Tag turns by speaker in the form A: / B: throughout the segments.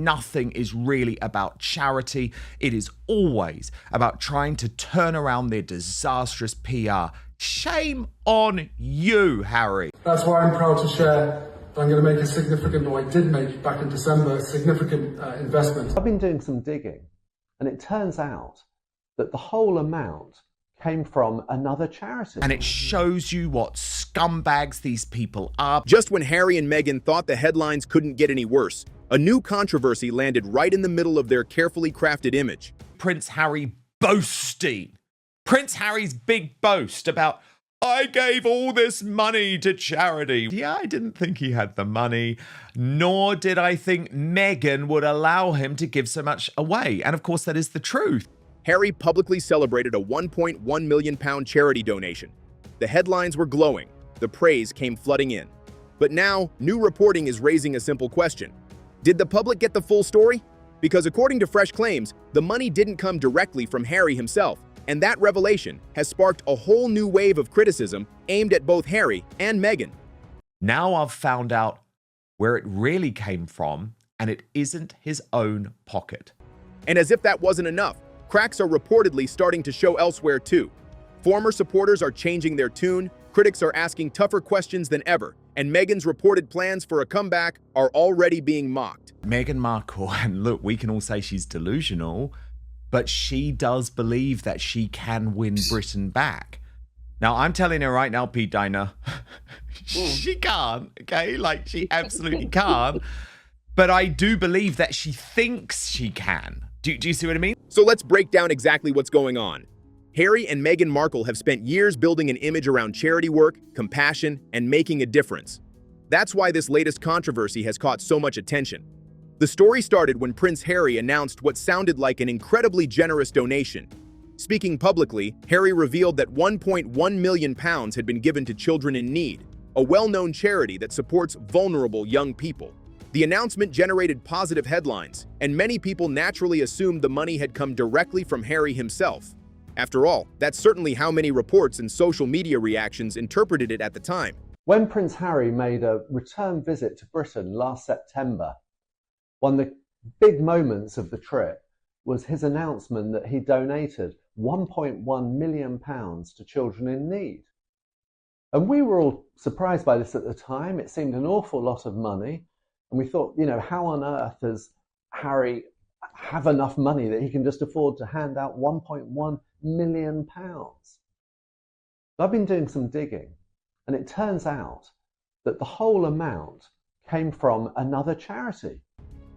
A: nothing is really about charity. It is always about trying to turn around their disastrous PR. Shame on you, Harry.
B: That's why I'm proud to share that I'm going to make a significant, or I did make back in December, a significant investment.
C: I've been doing some digging, and it turns out that the whole amount came from another charity.
A: And it shows you what scumbags these people are.
D: Just when Harry and Meghan thought the headlines couldn't get any worse, a new controversy landed right in the middle of their carefully crafted image.
A: Prince Harry boasting. Prince Harry's big boast about, I gave all this money to charity. Yeah, I didn't think he had the money, nor did I think Meghan would allow him to give so much away. And of course, that is the truth.
D: Harry publicly celebrated a £1.1 million charity donation. The headlines were glowing. The praise came flooding in. But now, new reporting is raising a simple question. Did the public get the full story? Because according to fresh claims, the money didn't come directly from Harry himself. And that revelation has sparked a whole new wave of criticism aimed at both Harry and Meghan.
A: Now I've found out where it really came from, and it isn't his own pocket.
D: And as if that wasn't enough, cracks are reportedly starting to show elsewhere too. Former supporters are changing their tune, critics are asking tougher questions than ever, and Meghan's reported plans for a comeback are already being mocked.
A: Meghan Markle, and look, we can all say she's delusional, but she does believe that she can win Britain back. Now, I'm telling her right now, Pete Diner, she can't, okay? Like, she absolutely can't. But I do believe that she thinks she can. Do you see what I mean?
D: So let's break down exactly what's going on. Harry and Meghan Markle have spent years building an image around charity work, compassion, and making a difference. That's why this latest controversy has caught so much attention. The story started when Prince Harry announced what sounded like an incredibly generous donation. Speaking publicly, Harry revealed that £1.1 million had been given to Children in Need, a well-known charity that supports vulnerable young people. The announcement generated positive headlines, and many people naturally assumed the money had come directly from Harry himself. After all, that's certainly how many reports and social media reactions interpreted it at the time.
C: When Prince Harry made a return visit to Britain last September, one of the big moments of the trip was his announcement that he donated £1.1 million to Children in Need. And we were all surprised by this at the time. It seemed an awful lot of money. And we thought, how on earth does Harry have enough money that he can just afford to hand out £1.1 million? I've been doing some digging, and it turns out that the whole amount came from another charity.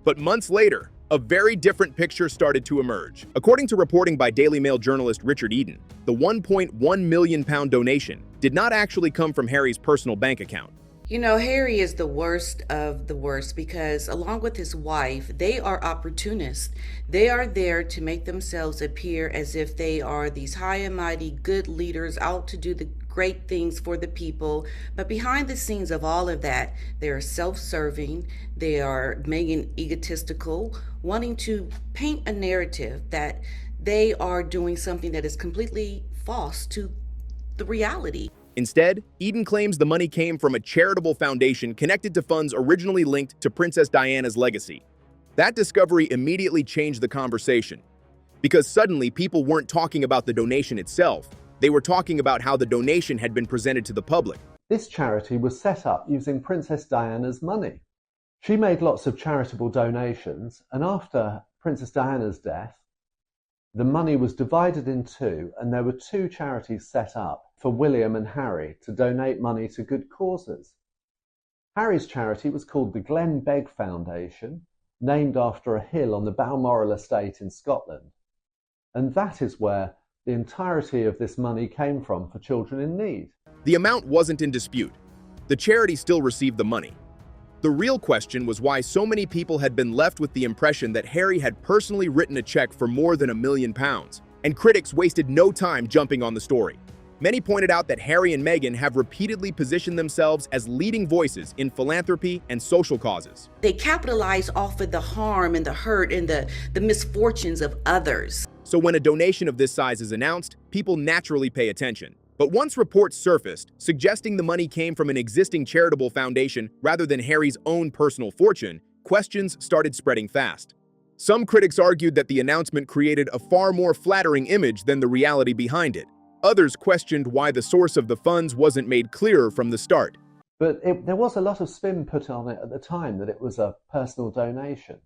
D: But months later, a very different picture started to emerge. According to reporting by Daily Mail journalist Richard Eden, the £1.1 million donation did not actually come from Harry's personal bank account.
E: You know, Harry is the worst of the worst because along with his wife, they are opportunists. They are there to make themselves appear as if they are these high and mighty good leaders out to do the great things for the people. But behind the scenes of all of that, they are self-serving. They are being egotistical, wanting to paint a narrative that they are doing something that is completely false to the reality.
D: Instead, Eden claims the money came from a charitable foundation connected to funds originally linked to Princess Diana's legacy. That discovery immediately changed the conversation, because suddenly people weren't talking about the donation itself. They were talking about how the donation had been presented to the public.
C: This charity was set up using Princess Diana's money. She made lots of charitable donations, and after Princess Diana's death, the money was divided in two, and there were two charities set up for William and Harry to donate money to good causes. Harry's charity was called the Glen Begg Foundation, named after a hill on the Balmoral estate in Scotland. And that is where the entirety of this money came from for Children in Need.
D: The amount wasn't in dispute. The charity still received the money. The real question was why so many people had been left with the impression that Harry had personally written a check for more than £1 million, and critics wasted no time jumping on the story. Many pointed out that Harry and Meghan have repeatedly positioned themselves as leading voices in philanthropy and social causes.
E: They capitalize off of the harm and the hurt and the misfortunes of others.
D: So when a donation of this size is announced, people naturally pay attention. But once reports surfaced suggesting the money came from an existing charitable foundation rather than Harry's own personal fortune, questions started spreading fast. Some critics argued that the announcement created a far more flattering image than the reality behind it. Others questioned why the source of the funds wasn't made clearer from the start.
C: But there was a lot of spin put on it at the time that it was a personal donation.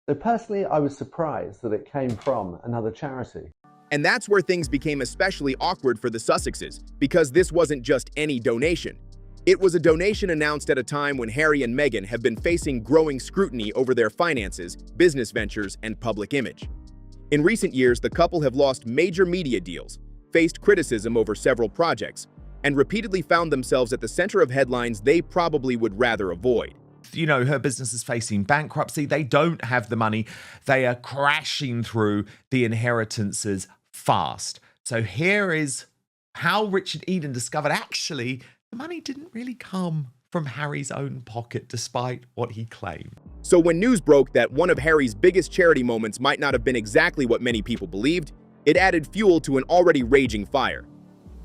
C: So personally, I was surprised that it came from another charity.
D: And that's where things became especially awkward for the Sussexes, because this wasn't just any donation. It was a donation announced at a time when Harry and Meghan have been facing growing scrutiny over their finances, business ventures, and public image. In recent years, the couple have lost major media deals, faced criticism over several projects, and repeatedly found themselves at the center of headlines they probably would rather avoid.
A: You know, her business is facing bankruptcy. They don't have the money. They are crashing through the inheritances fast. So here is how Richard Eden discovered actually the money didn't really come from Harry's own pocket, despite what he claimed.
D: So when news broke that one of Harry's biggest charity moments might not have been exactly what many people believed, it added fuel to an already raging fire.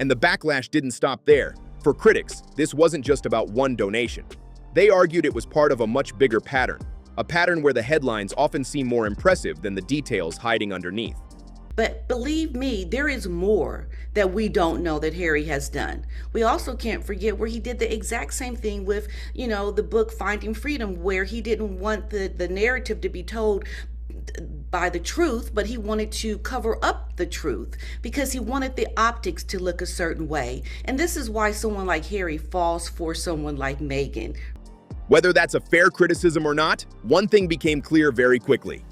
D: And the backlash didn't stop there. For critics, this wasn't just about one donation. They argued it was part of a much bigger pattern, a pattern where the headlines often seem more impressive than the details hiding underneath.
E: But believe me, there is more that we don't know that Harry has done. We also can't forget where he did the exact same thing with, the book Finding Freedom, where he didn't want the narrative to be told by the truth, but he wanted to cover up the truth because he wanted the optics to look a certain way. And this is why someone like Harry falls for someone like Meghan.
D: Whether that's a fair criticism or not, one thing became clear very quickly.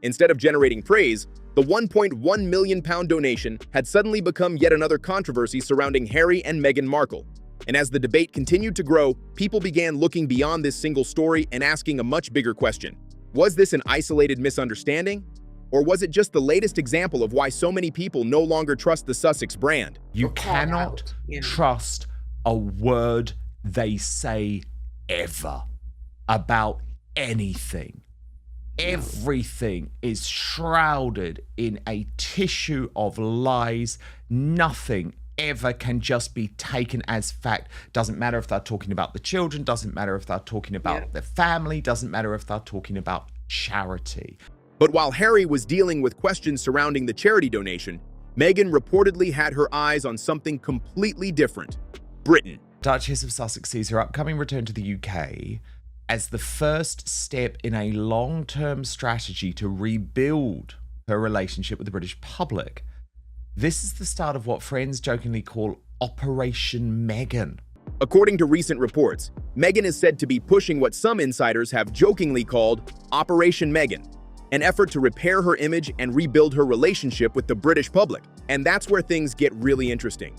D: Instead of generating praise, the £1.1 million donation had suddenly become yet another controversy surrounding Harry and Meghan Markle. And as the debate continued to grow, people began looking beyond this single story and asking a much bigger question. Was this an isolated misunderstanding? Or was it just the latest example of why so many people no longer trust the Sussex brand?
A: You cannot trust a word they say ever about anything. Everything is shrouded in a tissue of lies. Nothing ever can just be taken as fact. Doesn't matter if they're talking about the children, doesn't matter if they're talking about the family, doesn't matter if they're talking about charity.
D: But while Harry was dealing with questions surrounding the charity donation, Meghan reportedly had her eyes on something completely different: Britain.
A: Duchess of Sussex sees her upcoming return to the UK as the first step in a long-term strategy to rebuild her relationship with the British public. This is the start of what friends jokingly call Operation Meghan.
D: According to recent reports, Meghan is said to be pushing what some insiders have jokingly called Operation Meghan, an effort to repair her image and rebuild her relationship with the British public. And that's where things get really interesting.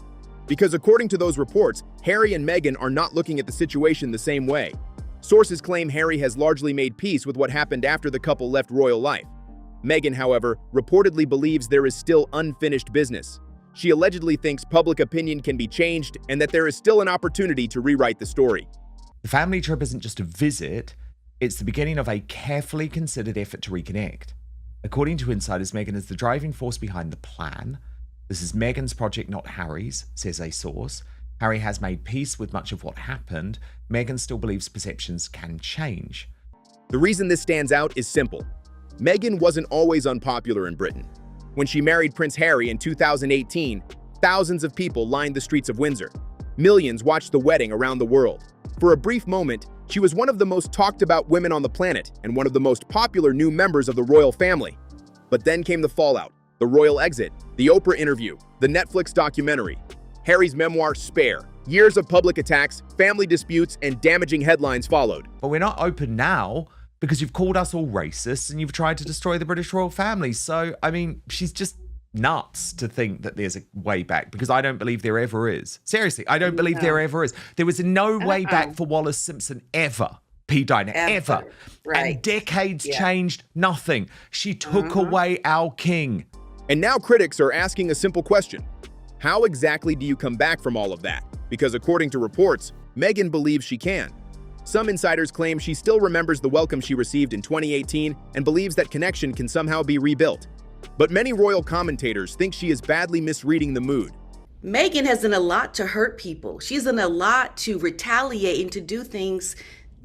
D: Because according to those reports, Harry and Meghan are not looking at the situation the same way. Sources claim Harry has largely made peace with what happened after the couple left royal life. Meghan, however, reportedly believes there is still unfinished business. She allegedly thinks public opinion can be changed and that there is still an opportunity to rewrite the story.
A: The family trip isn't just a visit, it's the beginning of a carefully considered effort to reconnect. According to insiders, Meghan is the driving force behind the plan. This is Meghan's project, not Harry's, says a source. Harry has made peace with much of what happened. Meghan still believes perceptions can change.
D: The reason this stands out is simple. Meghan wasn't always unpopular in Britain. When she married Prince Harry in 2018, thousands of people lined the streets of Windsor. Millions watched the wedding around the world. For a brief moment, she was one of the most talked about women on the planet and one of the most popular new members of the royal family. But then came the fallout, the royal exit, the Oprah interview, the Netflix documentary, Harry's memoir, Spare. Years of public attacks, family disputes, and damaging headlines followed.
A: But we're not open now because you've called us all racists and you've tried to destroy the British royal family. So, I mean, she's just nuts to think that there's a way back, because I don't believe there ever is. Seriously, I don't believe there ever is. There was no way back for Wallace Simpson ever. P. Dinah, ever.
E: Right.
A: And decades changed nothing. She took away our king.
D: And now critics are asking a simple question. How exactly do you come back from all of that? Because according to reports, Meghan believes she can. Some insiders claim she still remembers the welcome she received in 2018 and believes that connection can somehow be rebuilt. But many royal commentators think she is badly misreading the mood.
E: Meghan has done a lot to hurt people. She's done a lot to retaliate and to do things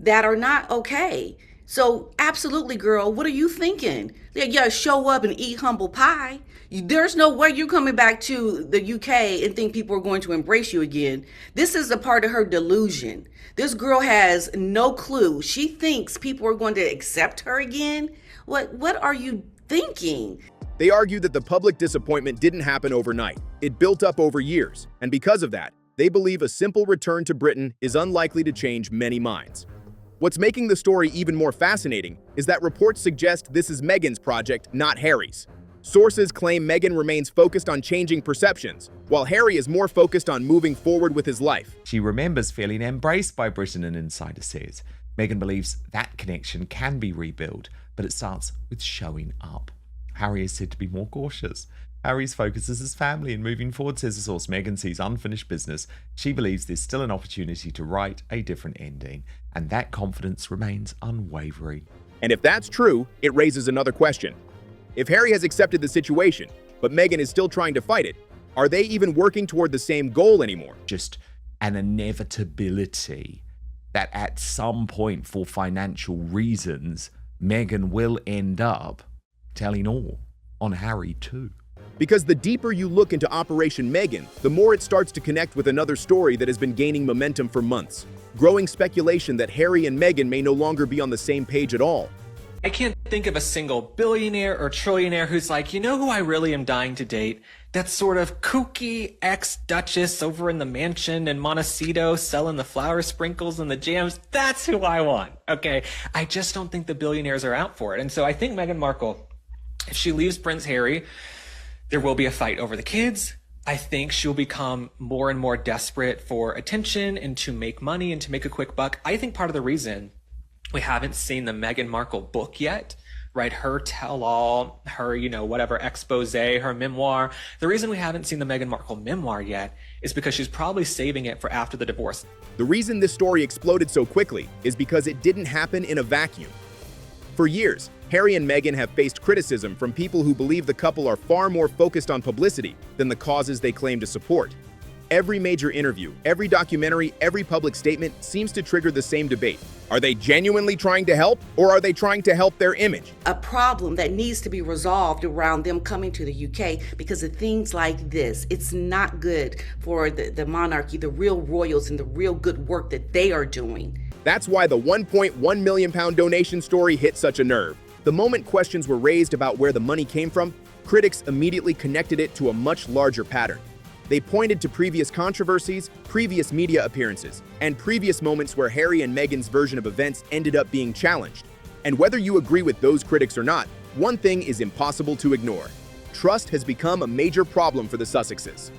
E: that are not okay. So, absolutely, girl, what are you thinking? Yeah, show up and eat humble pie. There's no way you're coming back to the UK and think people are going to embrace you again. This is a part of her delusion. This girl has no clue. She thinks people are going to accept her again. What are you thinking?
D: They argue that the public disappointment didn't happen overnight. It built up over years, and because of that, they believe a simple return to Britain is unlikely to change many minds. What's making the story even more fascinating is that reports suggest this is Meghan's project, not Harry's. Sources claim Meghan remains focused on changing perceptions, while Harry is more focused on moving forward with his life.
A: She remembers feeling embraced by Britain, an insider says. Meghan believes that connection can be rebuilt, but it starts with showing up. Harry is said to be more cautious. Harry's focus is his family and moving forward, says the source. Meghan sees unfinished business. She believes there's still an opportunity to write a different ending, and that confidence remains unwavering.
D: And if that's true, it raises another question. If Harry has accepted the situation, but Meghan is still trying to fight it, are they even working toward the same goal anymore?
A: Just an inevitability that at some point, for financial reasons, Meghan will end up telling all on Harry too.
D: Because the deeper you look into Operation Meghan, the more it starts to connect with another story that has been gaining momentum for months. Growing speculation that Harry and Meghan may no longer be on the same page at all.
F: I can't think of a single billionaire or trillionaire who's like, you know who I really am dying to date? That sort of kooky ex-duchess over in the mansion in Montecito selling the flower sprinkles and the jams. That's who I want, okay? I just don't think the billionaires are out for it. And so I think Meghan Markle, if she leaves Prince Harry, there will be a fight over the kids. I think she'll become more and more desperate for attention and to make money and to make a quick buck. I think part of the reason we haven't seen the Meghan Markle book yet, right? Her tell-all, her, whatever expose, her memoir. The reason we haven't seen the Meghan Markle memoir yet is because she's probably saving it for after the divorce.
D: The reason this story exploded so quickly is because it didn't happen in a vacuum. For years, Harry and Meghan have faced criticism from people who believe the couple are far more focused on publicity than the causes they claim to support. Every major interview, every documentary, every public statement seems to trigger the same debate. Are they genuinely trying to help, or are they trying to help their image?
E: A problem that needs to be resolved around them coming to the UK because of things like this. It's not good for the monarchy, the real royals, and the real good work that they are doing.
D: That's why the £1.1 million donation story hit such a nerve. The moment questions were raised about where the money came from, critics immediately connected it to a much larger pattern. They pointed to previous controversies, previous media appearances, and previous moments where Harry and Meghan's version of events ended up being challenged. And whether you agree with those critics or not, one thing is impossible to ignore. Trust has become a major problem for the Sussexes.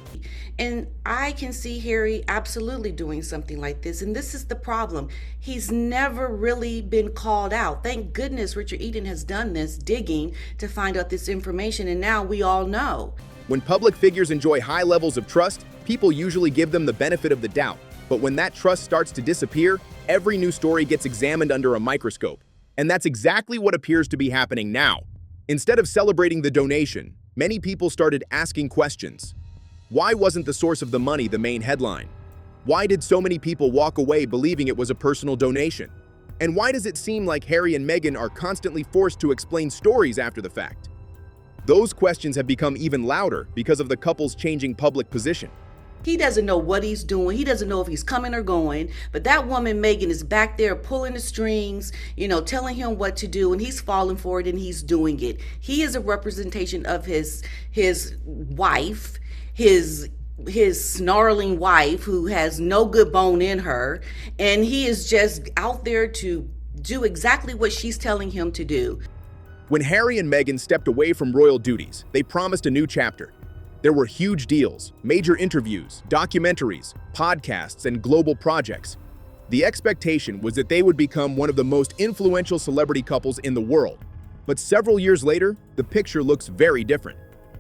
E: And I can see Harry absolutely doing something like this. And this is the problem. He's never really been called out. Thank goodness Richard Eden has done this digging to find out this information. And now we all know.
D: When public figures enjoy high levels of trust, people usually give them the benefit of the doubt. But when that trust starts to disappear, every new story gets examined under a microscope. And that's exactly what appears to be happening now. Instead of celebrating the donation, many people started asking questions. Why wasn't the source of the money the main headline? Why did so many people walk away believing it was a personal donation? And why does it seem like Harry and Meghan are constantly forced to explain stories after the fact? Those questions have become even louder because of the couple's changing public position.
E: He doesn't know what he's doing. He doesn't know if he's coming or going. But that woman, Meghan, is back there pulling the strings, telling him what to do, and he's falling for it and he's doing it. He is a representation of his wife, his snarling wife who has no good bone in her, and he is just out there to do exactly what she's telling him to do.
D: When Harry and Meghan stepped away from royal duties, they promised a new chapter. There were huge deals, major interviews, documentaries, podcasts, and global projects. The expectation was that they would become one of the most influential celebrity couples in the world. But several years later, the picture looks very different.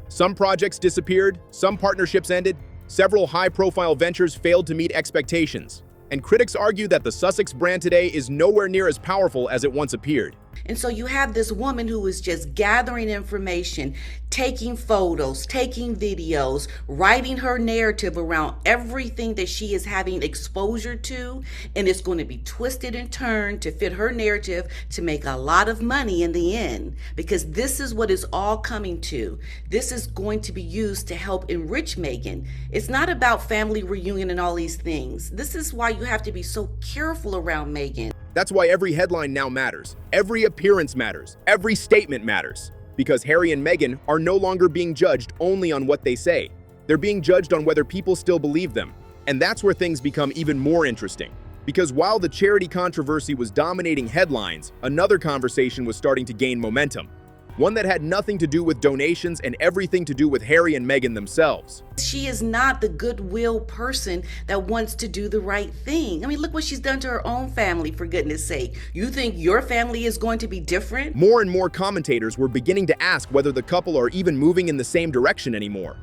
D: Some projects disappeared, some partnerships ended, several high-profile ventures failed to meet expectations. And critics argue that the Sussex brand today is nowhere near as powerful as it once appeared.
E: And so you have this woman who is just gathering information, taking photos, taking videos, writing her narrative around everything that she is having exposure to, and it's going to be twisted and turned to fit her narrative to make a lot of money in the end, because this is what it's all coming to. This is going to be used to help enrich Meghan. It's not about family reunion and all these things. This is why you have to be so careful around Meghan.
D: That's why every headline now matters. Every appearance matters. Every statement matters. Because Harry and Meghan are no longer being judged only on what they say. They're being judged on whether people still believe them. And that's where things become even more interesting. Because while the charity controversy was dominating headlines, another conversation was starting to gain momentum. One that had nothing to do with donations and everything to do with Harry and Meghan themselves.
E: She is not the goodwill person that wants to do the right thing. I mean, look what she's done to her own family, for goodness sake. You think your family is going to be different?
D: More and more commentators were beginning to ask whether the couple are even moving in the same direction anymore.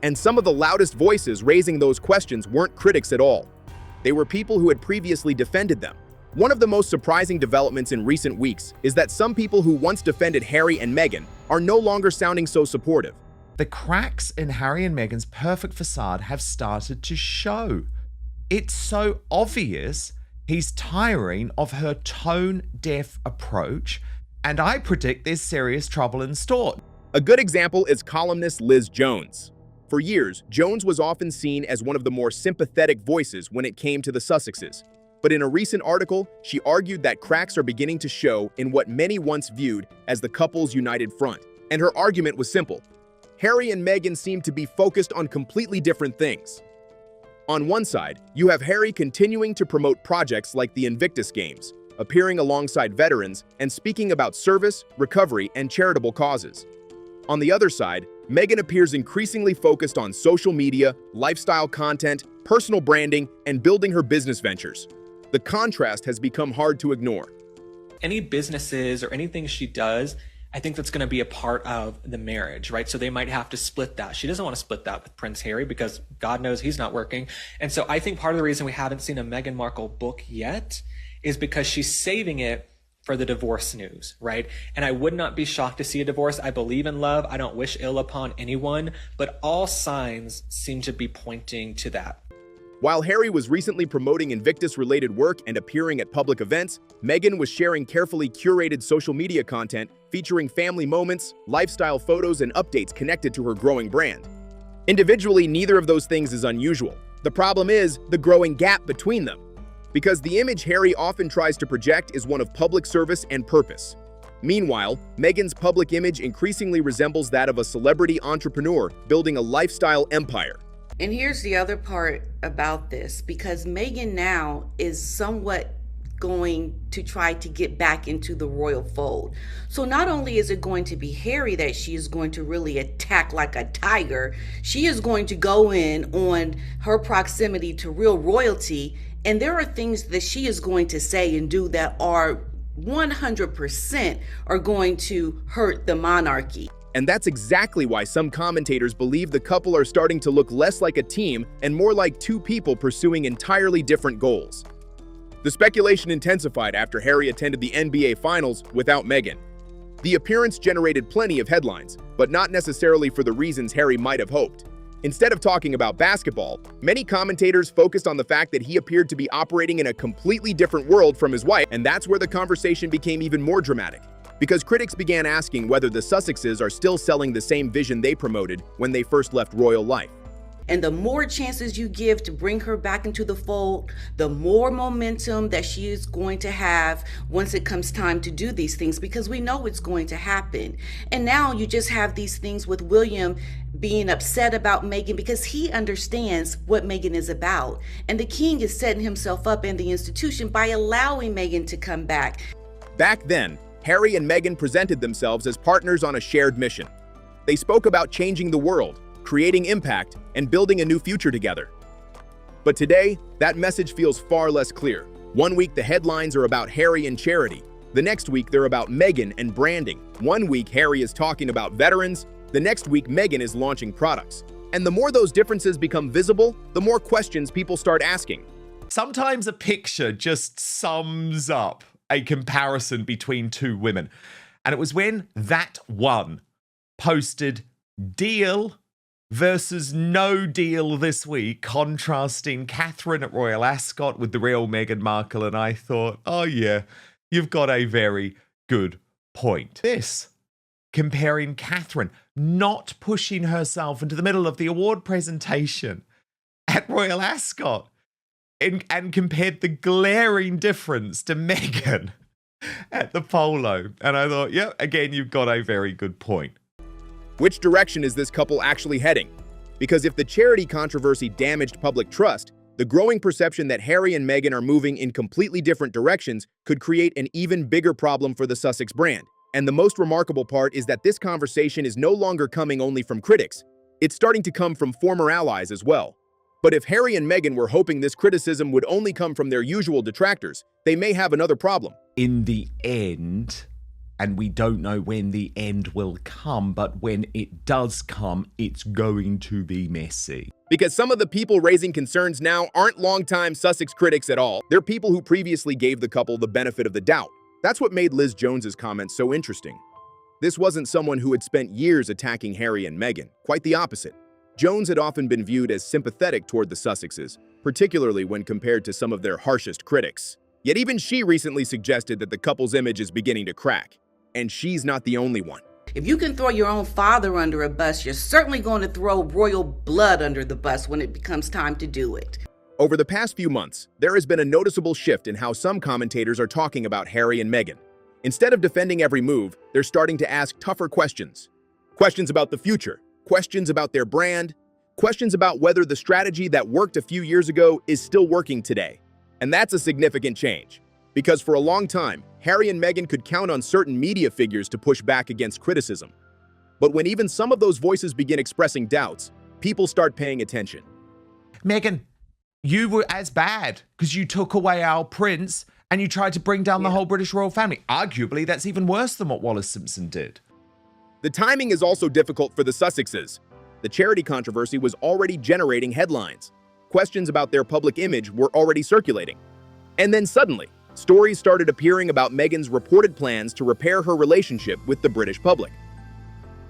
D: And some of the loudest voices raising those questions weren't critics at all. They were people who had previously defended them. One of the most surprising developments in recent weeks is that some people who once defended Harry and Meghan are no longer sounding so supportive.
A: The cracks in Harry and Meghan's perfect facade have started to show. It's so obvious he's tiring of her tone-deaf approach, and I predict there's serious trouble in store.
D: A good example is columnist Liz Jones. For years, Jones was often seen as one of the more sympathetic voices when it came to the Sussexes. But in a recent article, she argued that cracks are beginning to show in what many once viewed as the couple's united front. And her argument was simple. Harry and Meghan seem to be focused on completely different things. On one side, you have Harry continuing to promote projects like the Invictus Games, appearing alongside veterans and speaking about service, recovery, and charitable causes. On the other side, Meghan appears increasingly focused on social media, lifestyle content, personal branding, and building her business ventures. The contrast has become hard to ignore.
F: Any businesses or anything she does, I think that's going to be a part of the marriage, right? So they might have to split that. She doesn't want to split that with Prince Harry because God knows he's not working. And so I think part of the reason we haven't seen a Meghan Markle book yet is because she's saving it for the divorce news, right? And I would not be shocked to see a divorce. I believe in love. I don't wish ill upon anyone, but all signs seem to be pointing to that.
D: While Harry was recently promoting Invictus-related work and appearing at public events, Meghan was sharing carefully curated social media content featuring family moments, lifestyle photos, and updates connected to her growing brand. Individually, neither of those things is unusual. The problem is the growing gap between them. Because the image Harry often tries to project is one of public service and purpose. Meanwhile, Meghan's public image increasingly resembles that of a celebrity entrepreneur building a lifestyle empire.
E: And here's the other part about this, because Meghan now is somewhat going to try to get back into the royal fold. So not only is it going to be Harry that she is going to really attack like a tiger, she is going to go in on her proximity to real royalty. And there are things that she is going to say and do that are 100% are going to hurt the monarchy.
D: And that's exactly why some commentators believe the couple are starting to look less like a team and more like two people pursuing entirely different goals. The speculation intensified after Harry attended the NBA Finals without Meghan. The appearance generated plenty of headlines, but not necessarily for the reasons Harry might have hoped. Instead of talking about basketball, many commentators focused on the fact that he appeared to be operating in a completely different world from his wife, and that's where the conversation became even more dramatic. Because critics began asking whether the Sussexes are still selling the same vision they promoted when they first left royal life.
E: And the more chances you give to bring her back into the fold, the more momentum that she is going to have once it comes time to do these things, because we know it's going to happen. And now you just have these things with William being upset about Meghan because he understands what Meghan is about. And the king is setting himself up and the institution by allowing Meghan to come back.
D: Back then, Harry and Meghan presented themselves as partners on a shared mission. They spoke about changing the world, creating impact, and building a new future together. But today, that message feels far less clear. One week the headlines are about Harry and charity. The next week they're about Meghan and branding. One week Harry is talking about veterans. The next week Meghan is launching products. And the more those differences become visible, the more questions people start asking.
A: Sometimes a picture just sums up a comparison between two women. And it was when that one posted deal versus no deal this week, contrasting Catherine at Royal Ascot with the real Meghan Markle. And I thought, oh yeah, you've got a very good point. This, comparing Catherine not pushing herself into the middle of the award presentation at Royal Ascot and compared the glaring difference to Meghan at the polo. And I thought, yeah, again, you've got a very good point.
D: Which direction is this couple actually heading? Because if the charity controversy damaged public trust, the growing perception that Harry and Meghan are moving in completely different directions could create an even bigger problem for the Sussex brand. And the most remarkable part is that this conversation is no longer coming only from critics. It's starting to come from former allies as well. But if Harry and Meghan were hoping this criticism would only come from their usual detractors, they may have another problem.
A: In the end, and we don't know when the end will come, but when it does come, it's going to be messy.
D: Because some of the people raising concerns now aren't longtime Sussex critics at all. They're people who previously gave the couple the benefit of the doubt. That's what made Liz Jones's comments so interesting. This wasn't someone who had spent years attacking Harry and Meghan. Quite the opposite. Jones had often been viewed as sympathetic toward the Sussexes, particularly when compared to some of their harshest critics. Yet even she recently suggested that the couple's image is beginning to crack. And she's not the only one.
E: If you can throw your own father under a bus, you're certainly going to throw royal blood under the bus when it becomes time to do it.
D: Over the past few months, there has been a noticeable shift in how some commentators are talking about Harry and Meghan. Instead of defending every move, they're starting to ask tougher questions. Questions about the future, questions about their brand, questions about whether the strategy that worked a few years ago is still working today. And that's a significant change. Because for a long time, Harry and Meghan could count on certain media figures to push back against criticism. But when even some of those voices begin expressing doubts, people start paying attention.
A: Meghan, you were as bad because you took away our prince and you tried to bring down the whole British royal family. Arguably, that's even worse than what Wallace Simpson did.
D: The timing is also difficult for the Sussexes. The charity controversy was already generating headlines. Questions about their public image were already circulating. And then suddenly, stories started appearing about Meghan's reported plans to repair her relationship with the British public.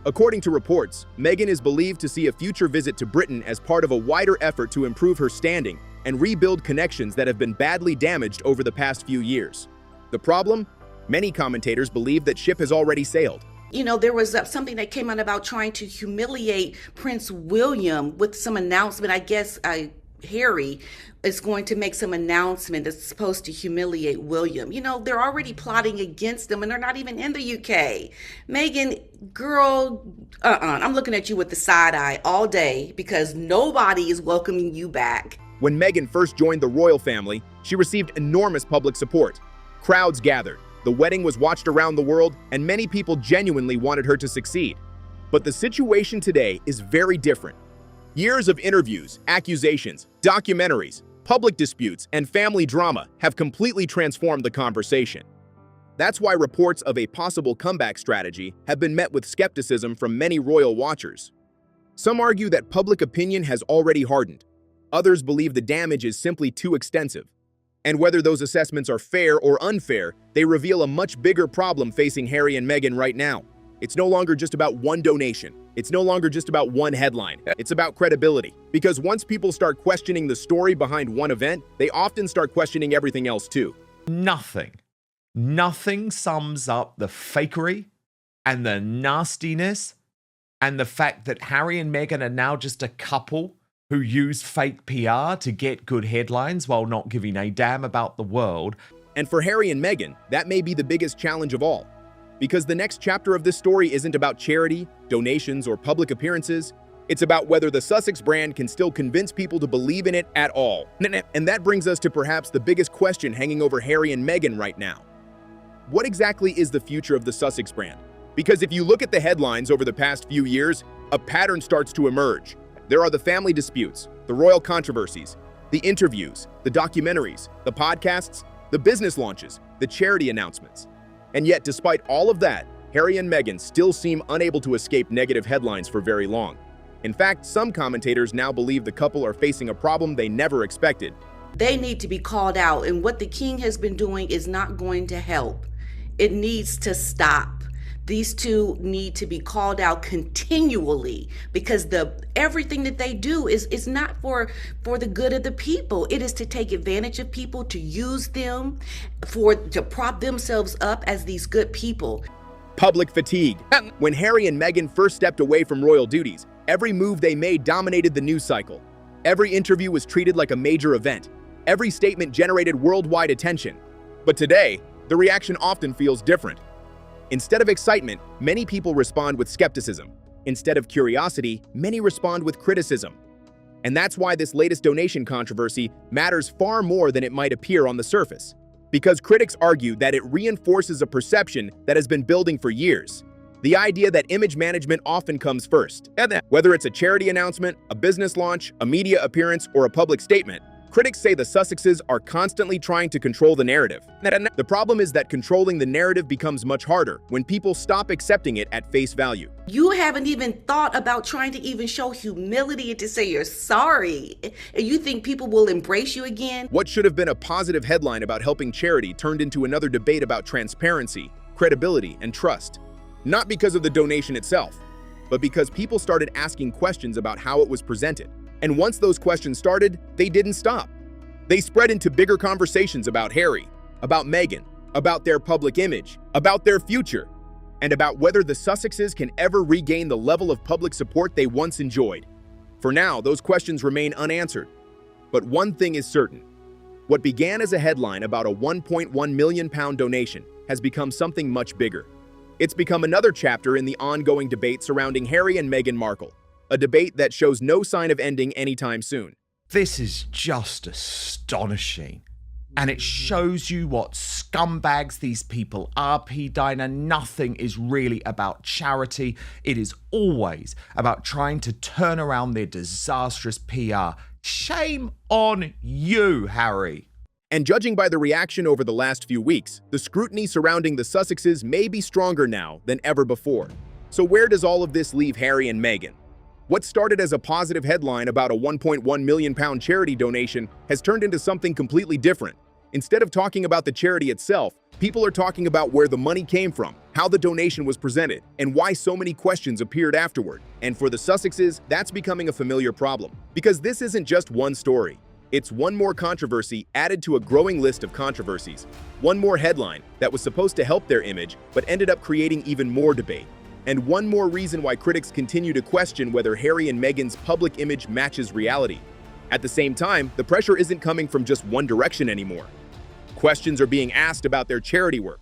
D: According to reports, Meghan is believed to see a future visit to Britain as part of a wider effort to improve her standing and rebuild connections that have been badly damaged over the past few years. The problem? Many commentators believe that ship has already sailed.
E: You know, there was something that came out about trying to humiliate Prince William with some announcement. I guess Harry is going to make some announcement that's supposed to humiliate William. You know, they're already plotting against them and they're not even in the UK. Meghan, girl, I'm looking at you with the side eye all day because nobody is welcoming you back.
D: When Meghan first joined the royal family, she received enormous public support. Crowds gathered, the wedding was watched around the world, and many people genuinely wanted her to succeed. But the situation today is very different. Years of interviews, accusations, documentaries, public disputes, and family drama have completely transformed the conversation. That's why reports of a possible comeback strategy have been met with skepticism from many royal watchers. Some argue that public opinion has already hardened. Others believe the damage is simply too extensive. And whether those assessments are fair or unfair, they reveal a much bigger problem facing Harry and Meghan right now. It's no longer just about one donation. It's no longer just about one headline. It's about credibility. Because once people start questioning the story behind one event, they often start questioning everything else too.
A: Nothing sums up the fakery and the nastiness and the fact that Harry and Meghan are now just a couple who use fake PR to get good headlines while not giving a damn about the world.
D: And for Harry and Meghan, that may be the biggest challenge of all. Because the next chapter of this story isn't about charity, donations, or public appearances. It's about whether the Sussex brand can still convince people to believe in it at all. And that brings us to perhaps the biggest question hanging over Harry and Meghan right now. What exactly is the future of the Sussex brand? Because if you look at the headlines over the past few years, a pattern starts to emerge. There are the family disputes, the royal controversies, the interviews, the documentaries, the podcasts, the business launches, the charity announcements. And yet, despite all of that, Harry and Meghan still seem unable to escape negative headlines for very long. In fact, some commentators now believe the couple are facing a problem they never expected.
E: They need to be called out. And what the king has been doing is not going to help. It needs to stop. These two need to be called out continually, because everything that they do is not for the good of the people. It is to take advantage of people, to use them to prop themselves up as these good people.
D: Public fatigue. When Harry and Meghan first stepped away from royal duties, every move they made dominated the news cycle. Every interview was treated like a major event. Every statement generated worldwide attention. But today, the reaction often feels different. Instead of excitement, many people respond with skepticism. Instead of curiosity, many respond with criticism. And that's why this latest donation controversy matters far more than it might appear on the surface. Because critics argue that it reinforces a perception that has been building for years. The idea that image management often comes first. Whether it's a charity announcement, a business launch, a media appearance, or a public statement, critics say the Sussexes are constantly trying to control the narrative. The problem is that controlling the narrative becomes much harder when people stop accepting it at face value.
E: You haven't even thought about trying to even show humility and to say you're sorry. And you think people will embrace you again?
D: What should have been a positive headline about helping charity turned into another debate about transparency, credibility, and trust. Not because of the donation itself, but because people started asking questions about how it was presented. And once those questions started, they didn't stop. They spread into bigger conversations about Harry, about Meghan, about their public image, about their future, and about whether the Sussexes can ever regain the level of public support they once enjoyed. For now, those questions remain unanswered. But one thing is certain. What began as a headline about a £1.1 million donation has become something much bigger. It's become another chapter in the ongoing debate surrounding Harry and Meghan Markle. A debate that shows no sign of ending anytime soon.
A: This is just astonishing. And it shows you what scumbags these people are, P. Dinah. Nothing is really about charity. It is always about trying to turn around their disastrous PR. Shame on you, Harry.
D: And judging by the reaction over the last few weeks, the scrutiny surrounding the Sussexes may be stronger now than ever before. So where does all of this leave Harry and Meghan? What started as a positive headline about a £1.1 million charity donation has turned into something completely different. Instead of talking about the charity itself, people are talking about where the money came from, how the donation was presented, and why so many questions appeared afterward. And for the Sussexes, that's becoming a familiar problem. Because this isn't just one story. It's one more controversy added to a growing list of controversies. One more headline that was supposed to help their image, but ended up creating even more debate. And one more reason why critics continue to question whether Harry and Meghan's public image matches reality. At the same time, the pressure isn't coming from just one direction anymore. Questions are being asked about their charity work.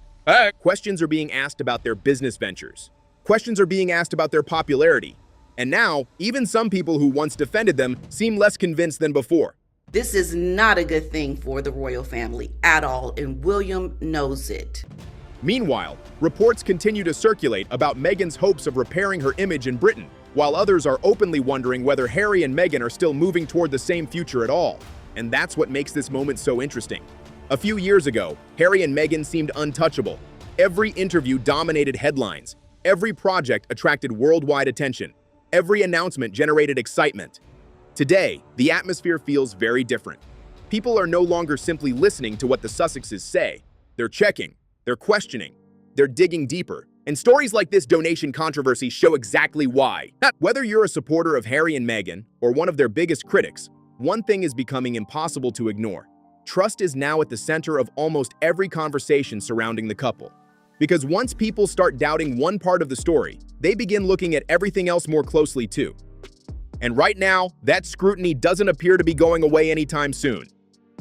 D: Questions are being asked about their business ventures. Questions are being asked about their popularity. And now, even some people who once defended them seem less convinced than before.
E: This is not a good thing for the royal family at all, and William knows it.
D: Meanwhile, reports continue to circulate about Meghan's hopes of repairing her image in Britain, while others are openly wondering whether Harry and Meghan are still moving toward the same future at all. And that's what makes this moment so interesting. A few years ago, Harry and Meghan seemed untouchable. Every interview dominated headlines. Every project attracted worldwide attention. Every announcement generated excitement. Today, the atmosphere feels very different. People are no longer simply listening to what the Sussexes say. They're checking. They're questioning, they're digging deeper. And stories like this donation controversy show exactly why. Whether you're a supporter of Harry and Meghan or one of their biggest critics, one thing is becoming impossible to ignore. Trust is now at the center of almost every conversation surrounding the couple. Because once people start doubting one part of the story, they begin looking at everything else more closely too. And right now, that scrutiny doesn't appear to be going away anytime soon.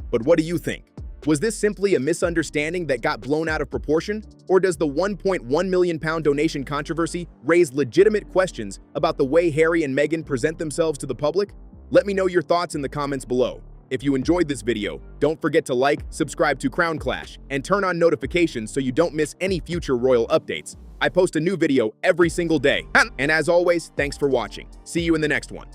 D: But what do you think? Was this simply a misunderstanding that got blown out of proportion? Or does the £1.1 million donation controversy raise legitimate questions about the way Harry and Meghan present themselves to the public? Let me know your thoughts in the comments below. If you enjoyed this video, don't forget to like, subscribe to Crown Clash, and turn on notifications so you don't miss any future royal updates. I post a new video every single day. And as always, thanks for watching. See you in the next one.